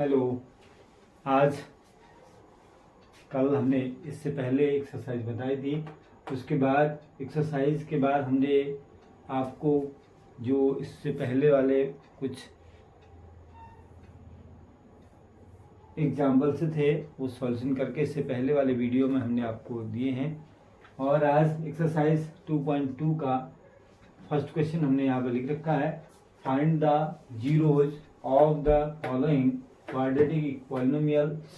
Hello. आज कल हमने इससे पहले एक्सरसाइज बताई थी, उसके बाद एक्सरसाइज के बाद हमने आपको जो इससे पहले वाले कुछ एग्जाम्पल्स थे वो सॉल्यूशन करके इससे पहले वाले वीडियो में हमने आपको दिए हैं। और आज एक्सरसाइज 2.2 का फर्स्ट क्वेश्चन हमने यहाँ पर लिख रखा है, find the zeros of the following quadratic polynomials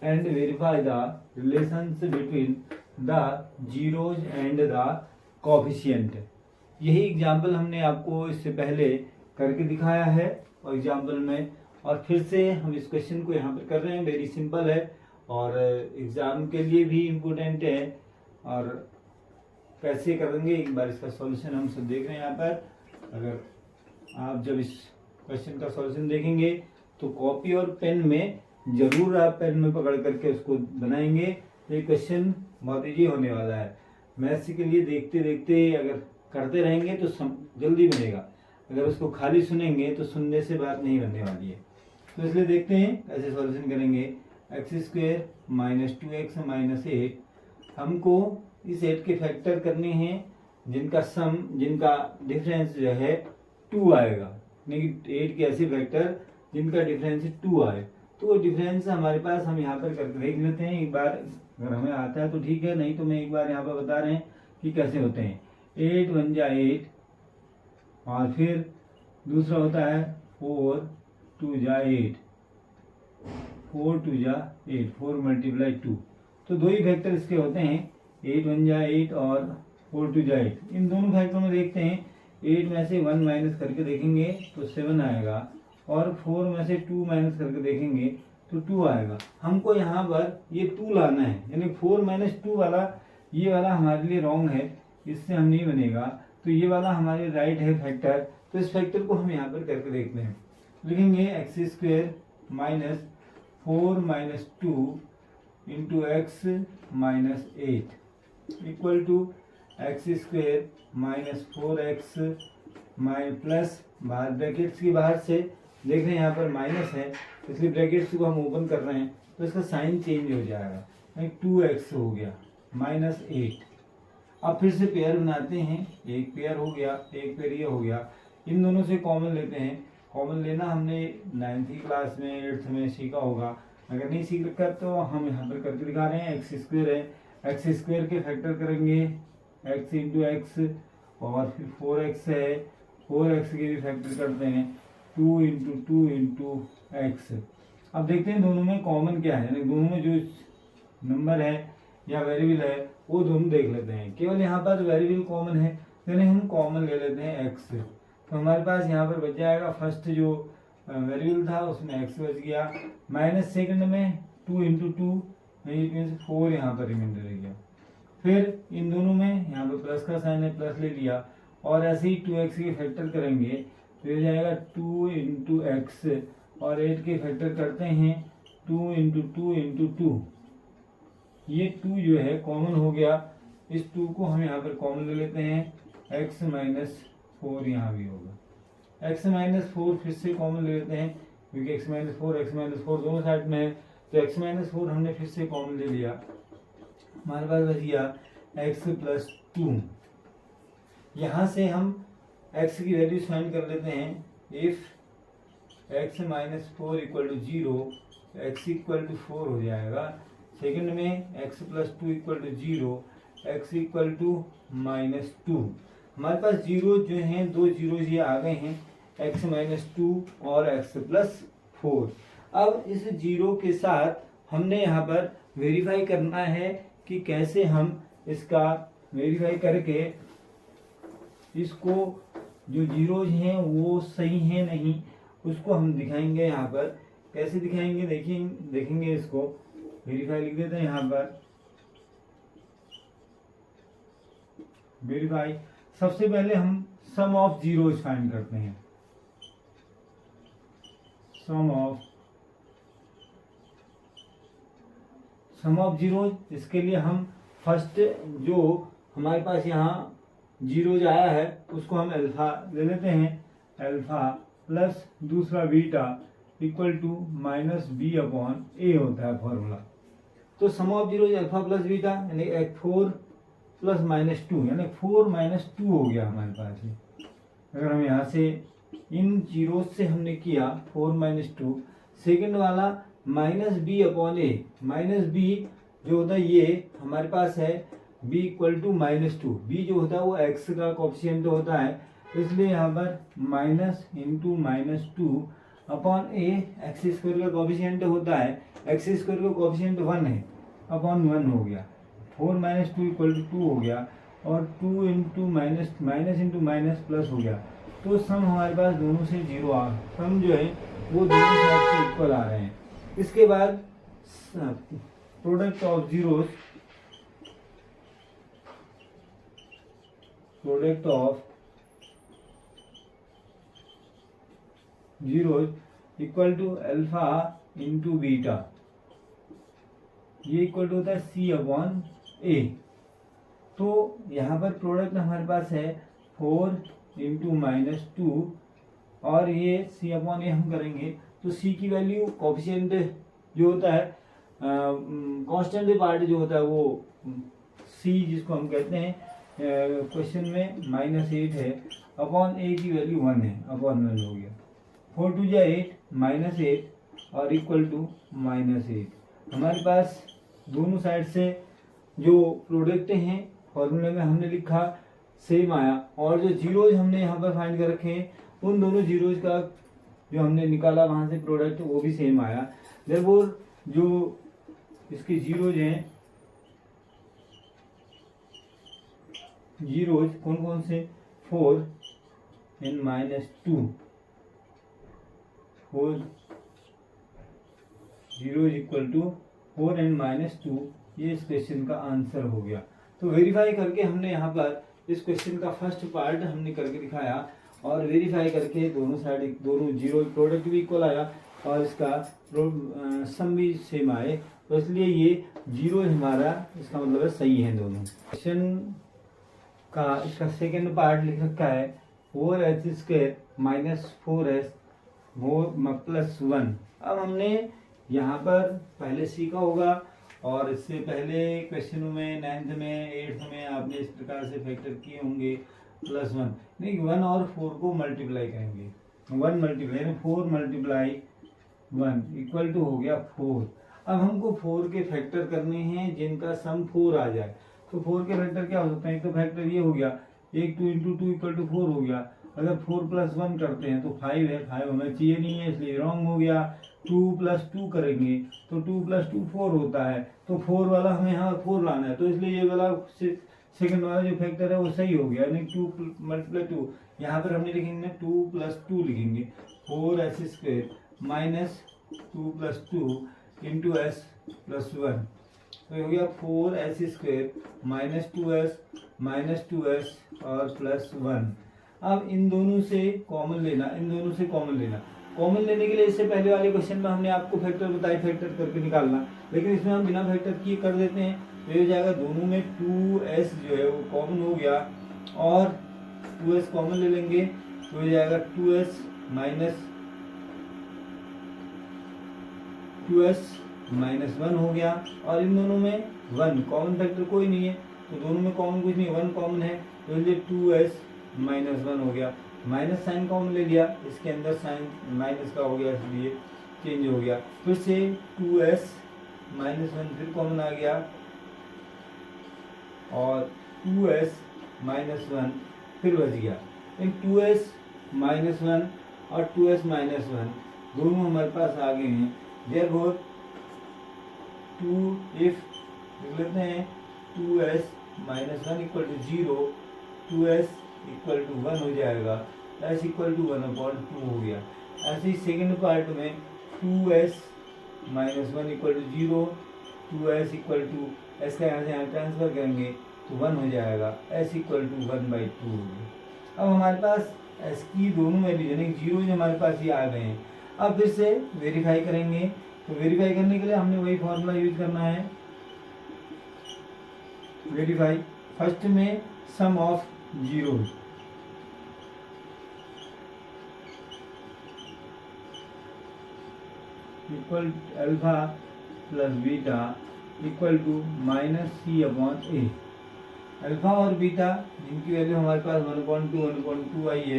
and verify the relations between the zeros and the coefficient। यही एग्जाम्पल हमने आपको इससे पहले करके दिखाया है और एग्जाम्पल में, और फिर से हम इस क्वेश्चन को यहाँ पर कर रहे हैं। वेरी सिंपल है और एग्जाम के लिए भी इम्पोर्टेंट है। और कैसे करेंगे एक बार इसका सॉल्यूशन हम सब देख रहे हैं यहाँ पर। अगर आप जब इस क्वेश्चन का सॉल्यूशन देखेंगे तो कॉपी और पेन में जरूर आप पेन में पकड़ करके उसको बनाएंगे। ये क्वेश्चन बहुत ईजी होने वाला है। मैथ्स के लिए देखते देखते अगर करते रहेंगे तो जल्दी बनेगा, अगर उसको खाली सुनेंगे तो सुनने से बात नहीं बनने वाली है। तो इसलिए देखते हैं कैसे सॉल्यूशन करेंगे। x² - 2x - 8 हमको इस 8 के फैक्टर करने हैं जिनका डिफरेंस जो है 2 आएगा। लेकिन 8 के ऐसे फैक्टर जिनका डिफरेंस 2 आए, तो वो डिफरेंस हमारे पास हम यहाँ पर करके देख लेते हैं एक बार। अगर हमें आता है तो ठीक है, नहीं तो मैं एक बार यहाँ पर बता रहे हैं कि कैसे होते हैं। 8 1 जा 8 और फिर दूसरा होता है 4 2 जा 8, 4 2 जा 8, 4 × 2। तो दो ही फैक्टर इसके होते हैं, 8 1 जा 8 और 4 2 जा 8। इन दोनों फैक्टर में देखते हैं, 8 में से 1 माइनस करके देखेंगे तो 7 आएगा, और 4 में से 2 माइनस करके देखेंगे तो 2 आएगा। हमको यहाँ पर ये 2 लाना है, यानी 4 - 2 वाला, ये वाला हमारे लिए रॉन्ग है, इससे हम नहीं बनेगा। तो ये वाला हमारे राइट है फैक्टर। तो इस फैक्टर को हम यहाँ पर करके देखते हैं। लिखेंगे x² - 4 - 2 × x - 8 equal to x² - 4x plus बाहर ब्रैकेट्स की बाहर से देख रहे हैं यहाँ पर माइनस है, इसलिए ब्रैकेट्स को हम ओपन कर रहे हैं तो इसका साइन चेंज हो जाएगा। 2x हो गया -8। अब फिर से पेयर बनाते हैं, एक पेयर हो गया, एक पेयर ये हो गया। इन दोनों से कॉमन लेते हैं। कॉमन लेना हमने 9वीं क्लास में 8th में सीखा होगा, अगर नहीं सीख रखा तो हम यहाँ पर करके दिखा रहे हैं। x² है, x² के फैक्टर करेंगे x × x, और फिर 4x है, 4x के भी फैक्टर करते हैं 2 × 2 × x। अब देखते हैं दोनों में कॉमन क्या है, यानी दोनों में जो नंबर है या वेरिएबल है वो दोनों देख लेते हैं। केवल यहाँ पर वेरिएबल कॉमन है, यानी हम कॉमन ले लेते हैं x। तो हमारे पास यहाँ पर बच जाएगा, फर्स्ट जो वेरिएबल था उसमें x बच गया, माइनस सेकंड में 2 × 2 मीन्स 4 यहाँ पर रिमाइंडर रह गया। फिर इन दोनों में यहाँ पर प्लस का साइन है, प्लस ले लिया, और ऐसे ही 2x के फैक्टर करेंगे तो ये जाएगा 2 × x, और 8 के फैक्टर करते हैं 2 × 2 × 2। ये 2 जो है कॉमन हो गया, इस 2 को हम यहाँ पर कॉमन ले लेते हैं, x - 4 यहाँ भी होगा। x - 4 फिर से कॉमन ले लेते हैं, क्योंकि x - 4 दोनों साइड में है, तो x - 4 हमने फिर से कॉमन ले लिया। हमारे पास बच गया x + 2। यहाँ से हम x की वैल्यू फाइंड कर लेते हैं। इफ x - 4 = 0, x = 4 हो जाएगा। सेकंड में x + 2 = 0, x = -2। हमारे पास जीरो जो हैं, दो जीरो ये आ गए हैं, x - 2 और x + 4। अब इस जीरो के साथ हमने यहाँ पर वेरीफाई करना है कि कैसे हम इसका वेरीफाई करके इसको जो जीरोज हैं वो सही हैं नहीं, उसको हम दिखाएंगे। यहाँ पर कैसे दिखाएंगे देखेंगे इसको। वेरीफाई लिख देते हैं यहाँ पर, वेरीफाई। सबसे पहले हम सम ऑफ जीरोज फाइंड करते हैं, सम ऑफ जीरोज। इसके लिए हम फर्स्ट जो हमारे पास यहाँ जीरोज आया है उसको हम अल्फा ले लेते हैं, अल्फा प्लस दूसरा beta equal to minus b upon a होता है फॉर्मूला। तो sum of zero alpha plus beta यानी 4 प्लस माइनस 2 यानी 4 माइनस 2 हो गया हमारे पास ये। अगर हम यहाँ से इन जीरो से हमने किया 4 माइनस 2, सेकेंड वाला minus b upon a, minus b जो होता है ये हमारे पास है b equal to minus 2, b जो होता है वो x का कोफिशिएंट होता है, इसलिए यहाँ पर माइनस इंटू माइनस 2 अपॉन ए, एक्स स्क्वायर का कोफिशिएंट होता है, एक्स स्क्वायर का कोफिशिएंट 1 है, अपॉन 1 हो गया, 4 माइनस 2 इक्वल टू 2 हो गया, और 2 into minus minus into minus plus हो गया। तो सम हमारे पास दोनों से जीरो आ, सम जो है वो दोनों साइड से इक्वल आ रहे हैं। इसके बाद product of zeros, product of zeros equal to alpha into beta, ये इक्वल टू होता है सी अपॉन ए। तो यहाँ पर प्रोडक्ट हमारे पास है 4 इंटू माइनस 2, और ये सी अपॉन ए हम करेंगे तो सी की वैल्यू कोफिशिएंट जो होता है कांस्टेंट पार्ट जो होता है वो सी जिसको हम कहते हैं क्वेश्चन में -8 है, अपॉन ए की वैल्यू 1 है, अपॉन 1 हो गया, 4 टू जा 8 -8 और इक्वल टू -8। हमारे पास दोनों साइड से जो प्रोडक्ट हैं फॉर्मूले में हमने लिखा सेम आया, और जो जीरोज हमने यहाँ पर फाइंड कर रखे हैं उन दोनों जीरोज का जो हमने निकाला वहाँ से प्रोडक्ट वो भी सेम आया। देयरफॉर जो इसके जीरोज हैं, जीरोज कौन कौन से, 4 and -2, 4 zeros equal to 4 and -2, ये इस क्वेश्चन का आंसर हो गया। तो वेरीफाई करके हमने यहाँ पर इस क्वेश्चन का फर्स्ट पार्ट हमने करके दिखाया, और वेरीफाई करके दोनों साइड दोनों जीरो प्रोडक्ट भी इक्वल आया और इसका सम भी सेम आए, तो इसलिए ये जीरो हमारा इसका मतलब है सही है दोनों। क्वेश्चन का इसका सेकेंड पार्ट लिख रखा है 4h² माइनस 4s प्लस 1। अब हमने यहाँ पर पहले सीखा होगा, और इससे पहले क्वेश्चनों में 9th में 8th में आपने इस प्रकार से फैक्टर किए होंगे, +1 नहीं 1 और 4 को मल्टीप्लाई करेंगे, 1 मल्टीप्लाई 4 मल्टीप्लाई 1 इक्वल टू हो गया 4। अब हमको 4 के फैक्टर करने हैं जिनका सम 4 आ जाए। तो 4 के फैक्टर क्या हो सकते हैं, एक तो फैक्टर ये हो गया, 1 2 इंटू 2 इक्वल टू 4 हो गया। अगर 4 प्लस 1 करते हैं तो 5 है, 5 होना चाहिए नहीं है इसलिए रॉन्ग हो गया। 2 प्लस 2 करेंगे तो 2 प्लस 2 4 होता है, तो 4 वाला हमें यहाँ 4 लाना है, तो इसलिए ये वाला सेकंड वाला जो फैक्टर है वो सही हो गया, यानी 2 मल्टीप्लाई 2, यहाँ पर हमने लिखेंगे 2 प्लस 2 लिखेंगे, 4s² minus 2 plus 2 into s plus 1, तो हो गया 4s² minus 2s minus 2s और प्लस 1। अब इन दोनों से कॉमन लेना, इन दोनों से कॉमन लेना। कॉमन लेने के लिए इससे पहले वाले क्वेश्चन में हमने आपको फैक्टर बताया फैक्टर करके निकालना, लेकिन इसमें हम बिना फैक्टर किए कर देते हैं, तो ये हो जाएगा दोनों में 2s जो है वो कॉमन हो गया, और 2s कॉमन ले लेंगे तो हो जाएगा 2s माइनस 1 हो गया, और इन दोनों में 1 कॉमन फैक्टर कोई नहीं है, तो दोनों में कॉमन कुछ नहीं, 1 कॉमन है, तो ये 2s माइनस 1 हो गया। माइनस साइन कॉमन ले लिया, इसके अंदर साइन माइनस का हो गया इसलिए चेंज हो गया, फिर से 2s माइनस 1 फिर कॉमन आ गया, और 2s माइनस 1 फिर बच गया। इन 2s माइनस 1 और 2s माइनस 1 दोनों हमारे पास आ गए हैं। देयरफॉर 2 इफ लिख लेते हैं 2s minus 1 equal to 0, 2s equal to 1 हो जाएगा, s इक्वल टू 1/2 हो गया। ऐसे ही सेकेंड पार्ट में 2s minus 1 equal to 0, 2s equal to s का यहाँ से यहाँ ट्रांसफर करेंगे तो 1 हो जाएगा, s इक्वल टू 1/2 हो गया। अब हमारे पास s की दोनों वैल्यू यानी जीरो हमारे पास ये आ गए हैं। अब फिर से वेरीफाई करेंगे, तो वेरीफाई करने के लिए हमने वही फॉर्मूला यूज करना है, वेरीफाई फर्स्ट में sum of zeros, equal alpha plus beta equal to minus c upon a. Alpha और बीटा जिनकी वैल्यू हमारे पास 1.2 आई है,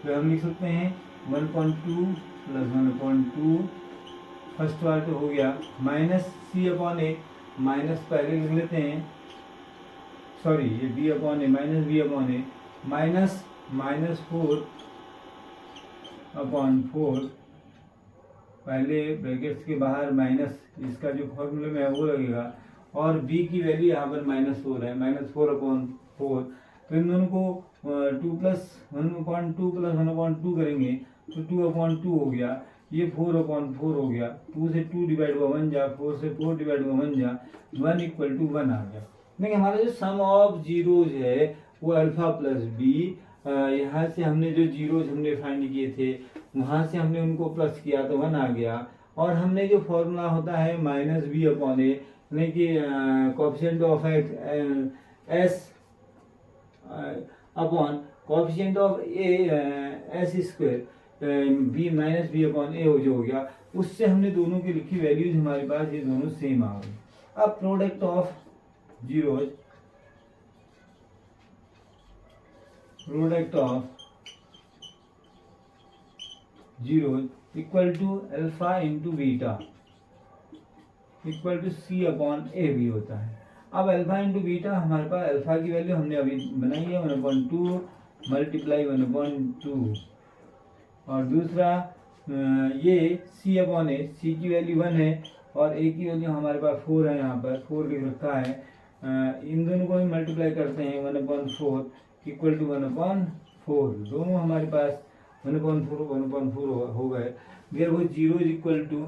तो हम लिख सकते हैं 1.2 प्लस 1.2 फर्स्ट पार्ट हो गया, minus c upon a, minus पहले लिख लेते हैं, सॉरी ये B upon a, minus b upon a, minus -4 upon 4, पहले ब्रैकेट्स के बाहर माइनस, इसका जो फॉर्मूले में है वो लगेगा, और b की वैल्यू यहाँ पर -4 है, -4 अपॉन 4, तो इन दोनों को 2 प्लस 1.2 प्लस 1.2 करेंगे तो 2/2 हो गया, ये 4/4 हो गया, 2 से 2 डिवाइड हुआ 1 जा, 4 से 4 डिवाइड हुआ 1 जा, 1 इक्वल टू 1 आ गया। देखिए हमारा जो सम ऑफ जीरोज है वो अल्फा प्लस बी, यहाँ से हमने जो जीरोज हमने फाइंड किए थे वहाँ से हमने उनको प्लस किया तो 1 आ गया, और हमने जो फॉर्मूला होता है माइनस बी अपॉन ए, यानी कि coefficient of s upon coefficient of a s square, b minus b upon a जो हो गया, उससे हमने दोनों की लिखी वैल्यूज हमारे पास ये दोनों सेम आ गई। अब product of zeros, product of zeros equal to alpha into beta equal to c upon a भी होता है। अब अल्फा इंटू बीटा हमारे पास अल्फा की वैल्यू हमने अभी बनाई है 1/2 मल्टीप्लाई 1/2, और दूसरा ये सी अपॉन ए, सी की वैल्यू 1 है और ए की वैल्यू हमारे पास 4 है, यहाँ पर 4 लिख रखा है, इन दोनों को हम मल्टीप्लाई करते हैं 1/4 इक्वल टू 1/4, दोनों हमारे पास 1/4 हो गए। देयर वो zero is equal two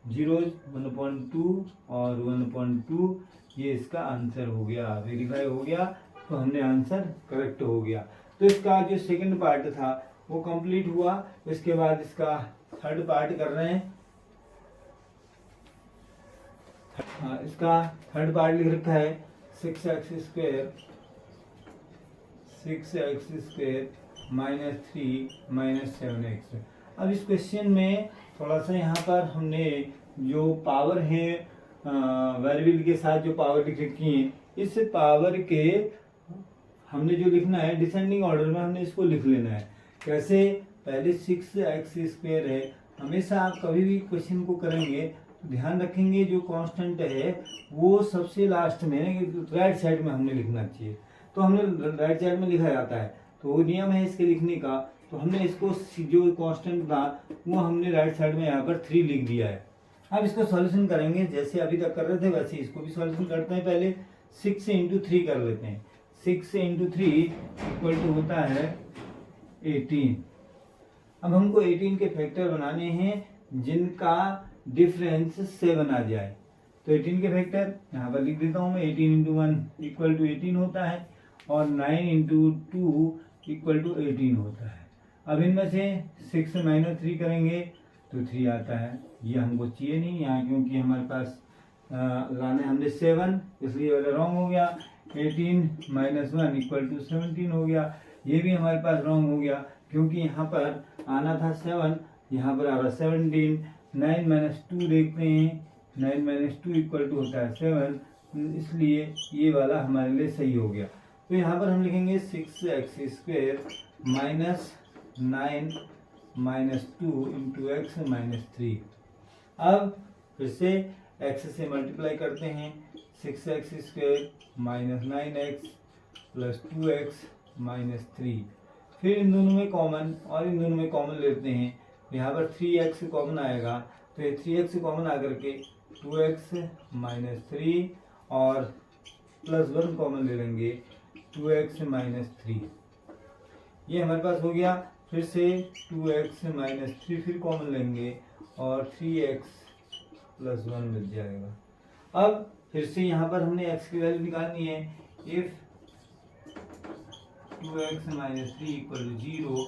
zeros 1/2 और 1/2, ये इसका आंसर हो गया, वेरीफाई हो गया, तो हमने आंसर करेक्ट हो गया। तो इसका जो सेकंड पार्ट था वो कंप्लीट हुआ। इसके बाद इसका थर्ड पार्ट कर रहे हैं। इसका थर्ड पार्ट लिख रखा है 6x स्क्वायर -3 -7x। अब इस क्वेश्चन में थोड़ा सा यहाँ पर हमने जो पावर है वेरिएबल के साथ जो पावर लिख रखी है, इस पावर के हमने जो लिखना है डिसेंडिंग ऑर्डर में हमने इसको लिख लेना है। कैसे? पहले 6x² है, हमेशा आप कभी भी क्वेश्चन को करेंगे तो ध्यान रखेंगे जो कांस्टेंट है वो सबसे लास्ट में राइट साइड में हमने लिखना चाहिए। तो हमने राइट साइड में लिखा जाता है, तो वो नियम है इसके लिखने का। तो हमने इसको जो कांस्टेंट था वो हमने राइट साइड में यहाँ पर 3 लिख दिया है। अब इसको सॉल्यूशन करेंगे, जैसे अभी तक कर रहे थे वैसे इसको भी सॉल्यूशन करते हैं। पहले 6 से इंटू 3 कर लेते हैं। 6 से इंटू 3 इक्वल टू होता है 18। अब हमको 18 के फैक्टर बनाने हैं जिनका डिफरेंस 7 आ जाए। तो 18 के फैक्टर यहाँ पर लिख देता हूँ मैं। 18 इंटू 1 इक्वल टू 18 होता है, और 9 इंटू 2 इक्वल टू 18 होता है। अब इनमें से 6 से -3 करेंगे तो 3 आता है। ये हमको चाहिए नहीं यहाँ, क्योंकि हमारे पास लाने हमने 7, इसलिए वाला रॉन्ग हो गया। 18 - 1 इक्वल टू 17 हो गया। ये भी हमारे पास रॉन्ग हो गया, क्योंकि यहाँ पर आना था 7, यहाँ पर आ रहा 17। 9 - 2 देखते हैं, 9 - 2 इक्वल टू होता है 7, इसलिए ये वाला हमारे लिए सही हो गया। तो यहाँ पर हम लिखेंगे 6x² -9 - 2 इंटू x -3। अब फिर से x से मल्टीप्लाई करते हैं। 6x² -9x plus 2x -3। फिर इन दोनों में कॉमन, और इन दोनों में कॉमन लेते हैं। यहाँ पर 3x कॉमन आएगा, तो ये 3x कॉमन आकर के 2x -3 और प्लस 1 कॉमन ले लेंगे 2x -3। ये हमारे पास हो गया। फिर से 2x -3 फिर कॉमन लेंगे और 3x प्लस 1 मिल जाएगा। अब फिर से यहाँ पर हमने x की वैल्यू निकालनी है। If 2x -3 equal to 0,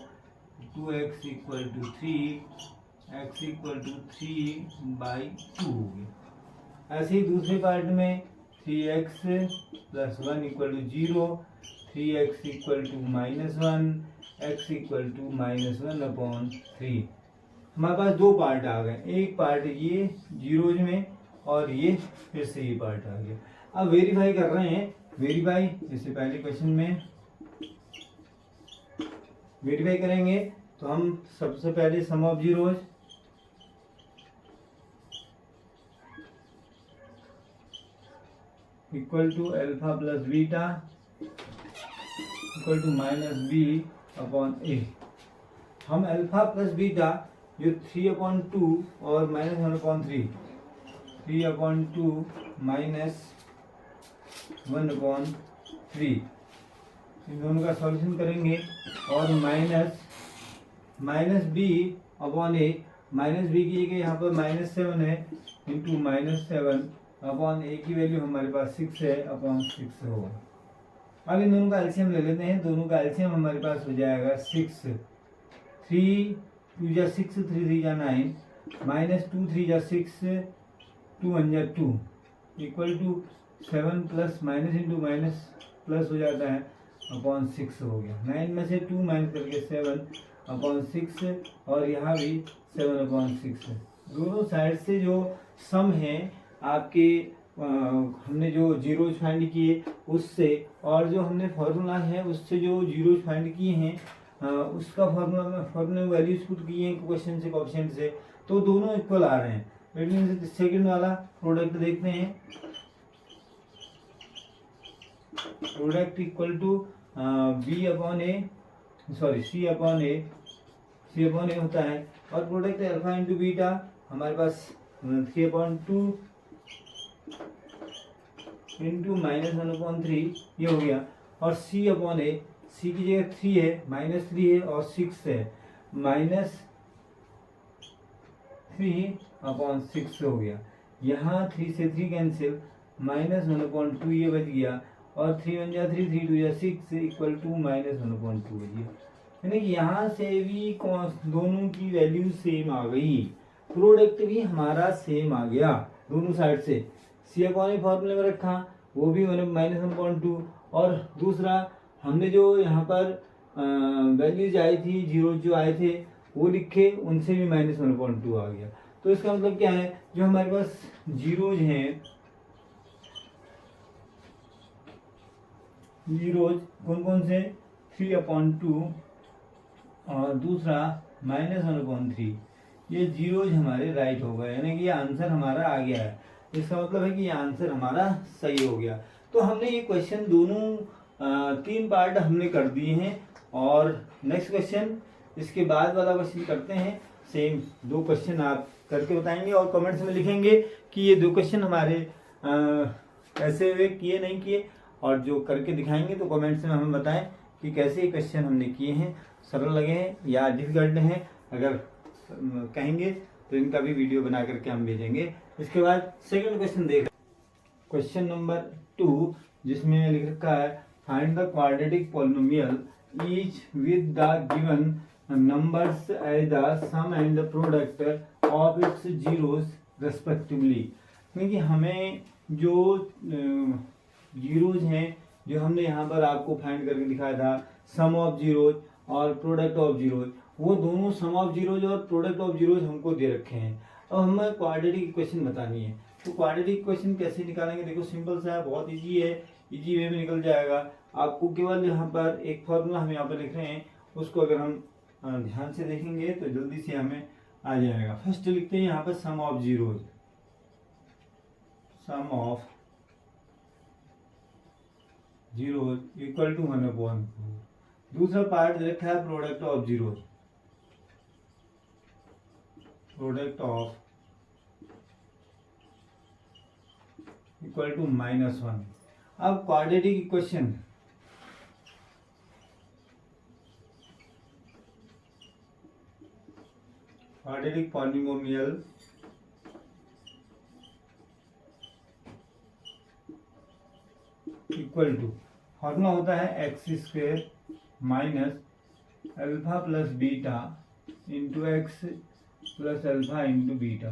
2x equal to 3, x equal to 3/2 हो गया। ऐसे ही दूसरे पार्ट में 3x plus 1 equal to 0, 3x equal to -1, x equal to -1/3। हमारे पास दो पार्ट आ गए, एक पार्ट ये जीरोज में और ये फिर से ये पार्ट आ गया। अब वेरीफाई कर रहे हैं, वेरीफाई जैसे पहले क्वेश्चन में वेरीफाई करेंगे तो हम सबसे पहले sum of zeros equal to alpha plus beta equal to -b/a। हम अल्फा प्लस बीटा जो 3/2 और -1/3 3/2 -1/3 इन दोनों का सॉल्यूशन करेंगे और minus b upon a, minus B की जगह यहाँ पर -7 है इंटू -7 अपॉन ए की वैल्यू हमारे पास 6 है अपॉन 6 होगा। अब इन दोनों का एलसीएम ले लेते हैं, दोनों का एलसीएम हमारे पास हो जाएगा 6, 3 2 जा 6, 3 3 जा 9, -2 3 जा 6, 2 1 जा 2 equal to 7 plus minus into minus plus हो जाता है अपॉन 6 हो गया। 9 में से 2 माइनस करके 7/6 और यहाँ भी 7/6 है। दोनों साइड से जो सम है आपके हमने जो जीरोज फाइंड किए उससे और जो हमने फॉर्मूला है उससे जो जीरोज फाइंड किए हैं उसका फॉर्मूला वैल्यूज पुट किए हैं क्वेश्चन से कोएफिशिएंट से, तो दोनों इक्वल आ रहे हैं। लेकिन सेकंड वाला प्रोडक्ट देखते हैं, product equal to C upon a होता है और प्रोडक्ट अल्फा इंटू बीटा हमारे पास 3/2 इंटू -1/3 ये हो गया और C अपॉन ए, C की जगह 3 है, -3 है और 6 है, -3/6 हो गया। यहाँ 3 से 3 कैंसिल, -1/2 ये बच गया और 3 1 जा 3, 3 2 जा 6 इक्वल टू -1/2 बच गया। यानी कि यहाँ से भी दोनों की वैल्यू सेम आ गई, प्रोडक्ट भी हमारा सेम आ गया दोनों साइड से। C अपॉन ए फॉर्मूले में रखा वो भी -1/2 और दूसरा हमने जो यहाँ पर वैल्यूज आई थी, जीरो जो आए थे वो लिखे, उनसे भी -1/2 आ गया। तो इसका मतलब क्या है, जो हमारे पास जीरोज हैं, जीरोज कौन कौन से, 3/2 और दूसरा -1/3, ये जीरोज हमारे राइट हो गए, यानी कि ये आंसर हमारा आ गया है। इसका मतलब है कि ये आंसर हमारा सही हो गया। तो हमने ये क्वेश्चन दोनों 3 पार्ट हमने कर दिए हैं और नेक्स्ट क्वेश्चन इसके बाद वाला क्वेश्चन करते हैं। सेम 2 क्वेश्चन आप करके बताएंगे और कमेंट्स में लिखेंगे कि ये 2 क्वेश्चन हमारे कैसे हुए, किए नहीं किए, और जो करके दिखाएंगे तो कमेंट्स में हमें बताएं कि कैसे ये क्वेश्चन हमने किए हैं, सरल लगे हैं या डिफिकल्ट हैं। अगर कहेंगे तो इनका भी वीडियो बना करके हम भेजेंगे। इसके बाद सेकंड क्वेश्चन देख, क्वेश्चन नंबर 2 जिसमें लिख रखा है find the quadratic polynomial each with the given numbers as the sum and the product of its zeros respectively. क्योंकि हमें जो जीरोज हैं जो हमने यहाँ पर आपको फाइंड करके दिखाया था, सम ऑफ जीरोज और प्रोडक्ट ऑफ जीरोज, वो दोनों सम ऑफ जीरोज और प्रोडक्ट ऑफ जीरोज हमको दे रखे हैं। अब हमें क्वाड्रेटिक इक्वेशन बतानी है, तो क्वाड्रेटिक इक्वेशन कैसे निकालेंगे, देखो सिंपल सा है, बहुत इजी है, इजी वे में निकल जाएगा। आपको केवल यहाँ पर एक फॉर्मूला हम यहाँ पर लिख रहे हैं, उसको अगर हम ध्यान से देखेंगे तो जल्दी से हमें आ जाएगा। फर्स्ट लिखते हैं यहाँ पर sum of zeros, sum of zeros equal to 1/4। दूसरा पार्ट रखा है product of zeros, product of equal to -1। अब quadratic equation, quadratic polynomial equal to, formula होता है x² minus alpha plus beta into x plus alpha into beta.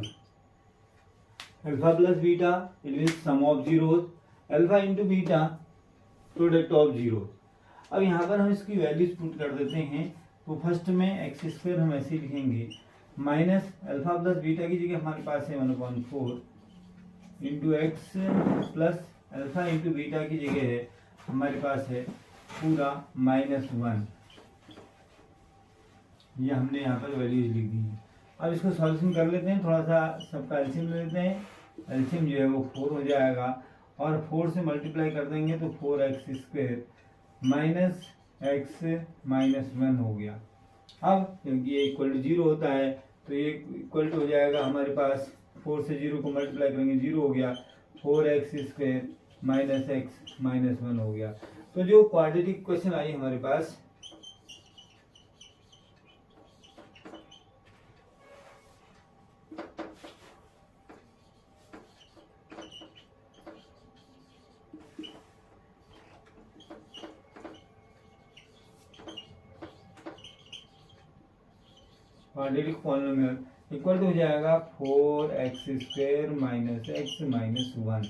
Alpha plus beta it means sum of zeros, alpha into beta product of zeros. अब यहाँ पर हम इसकी values put कर देते हैं। तो फर्स्ट में एक्स स्क्वायर हम ऐसे ही लिखेंगे, माइनस अल्फा प्लस बीटा की जगह हमारे पास है 1/4 into x plus alpha into beta की जगह है हमारे पास है पूरा -1। ये हमने यहाँ पर वैल्यूज लिख दी है। अब इसको सॉल्यूशन कर लेते हैं, थोड़ा सा सबका एलसीएम ले लेते हैं। एलसीएम जो है वो 4 हो जाएगा और 4 से मल्टीप्लाई कर देंगे तो 4x² माइनस x माइनस 1 हो गया। अब क्योंकि ये इक्वल टू 0 होता है तो ये इक्वल टू हो जाएगा हमारे पास 4 से 0 को मल्टीप्लाई करेंगे 0 हो गया, 4x² माइनस x माइनस 1 हो गया। तो जो क्वाड्रेटिक क्वेश्चन आई हमारे पास क्वाड्रेटिक पॉलिनोमियल इक्वल टू हो जाएगा 4x² माइनस x माइनस 1।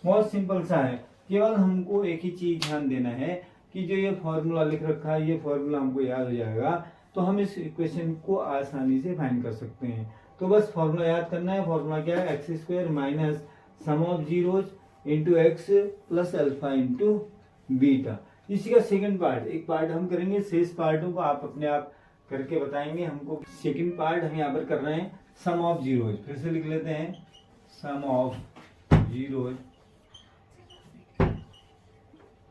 बहुत सिंपल सा है, केवल हमको एक ही चीज ध्यान देना है कि जो ये फॉर्मूला लिख रखा है ये फॉर्मूला हमको याद हो जाएगा तो हम इस इक्वेशन को आसानी से फाइंड कर सकते हैं। तो बस फॉर्मूला याद करना है। फॉर्मूला क्या है, x² minus sum of zeros into x plus alpha into beta. इसी का सेकंड पार्ट, एक पार्ट हम करेंगे, शेष पार्टों को आप अपने आप करके बताएंगे। हमको सेकंड पार्ट हम यहाँ पर कर रहे हैं सम ऑफ जीरोज। फिर से लिख लेते हैं, sum of zeros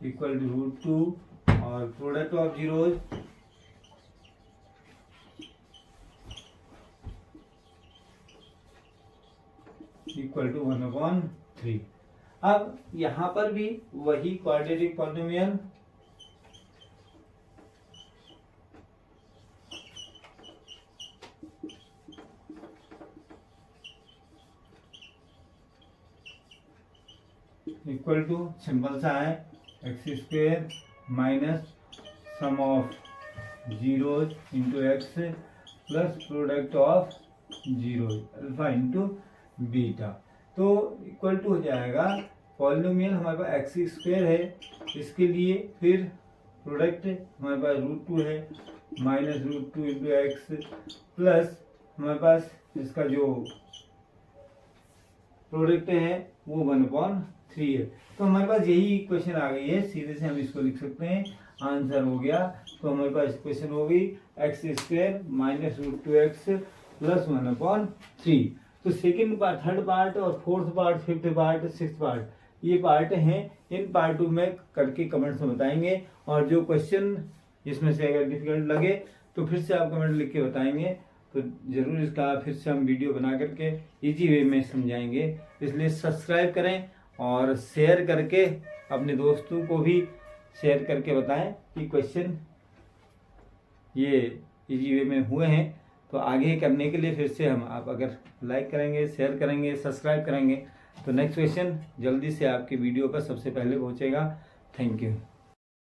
equal to √2 और product of zeros equal to 1/3। अब यहाँ पर भी वही quadratic polynomial equal to simple सा है x² minus sum of zeros into x plus product of zeros alpha into beta. तो इक्वल टू हो जाएगा पॉलिनोमियल हमारे पास x² है, इसके लिए फिर प्रोडक्ट हमारे पास √2 है माइनस √2 इंटू एक्स प्लस हमारे पास इसका जो प्रोडक्ट है वो 1/3 है। तो हमारे पास यही क्वेश्चन आ गई है, सीधे से हम इसको लिख सकते हैं, आंसर हो गया। तो हमारे पास क्वेश्चन हो गई x² माइनस √2x प्लस 1/3। तो सेकंड पार्ट, थर्ड पार्ट और fourth part, fifth part, sixth part, ये पार्ट हैं। इन पार्टों में करके कमेंट्स में बताएंगे और जो क्वेश्चन इसमें से अगर डिफिकल्ट लगे तो फिर से आप कमेंट लिख के बताएंगे। तो ज़रूर इसका फिर से हम वीडियो बना करके इजी वे में समझाएंगे। इसलिए सब्सक्राइब करें और शेयर करके अपने दोस्तों को भी शेयर करके बताएं कि क्वेश्चन ये इजी वे में हुए हैं। तो आगे करने के लिए फिर से हम आप अगर लाइक करेंगे, शेयर करेंगे, सब्सक्राइब करेंगे तो नेक्स्ट क्वेश्चन जल्दी से आपके वीडियो पर सबसे पहले पहुंचेगा। Thank you.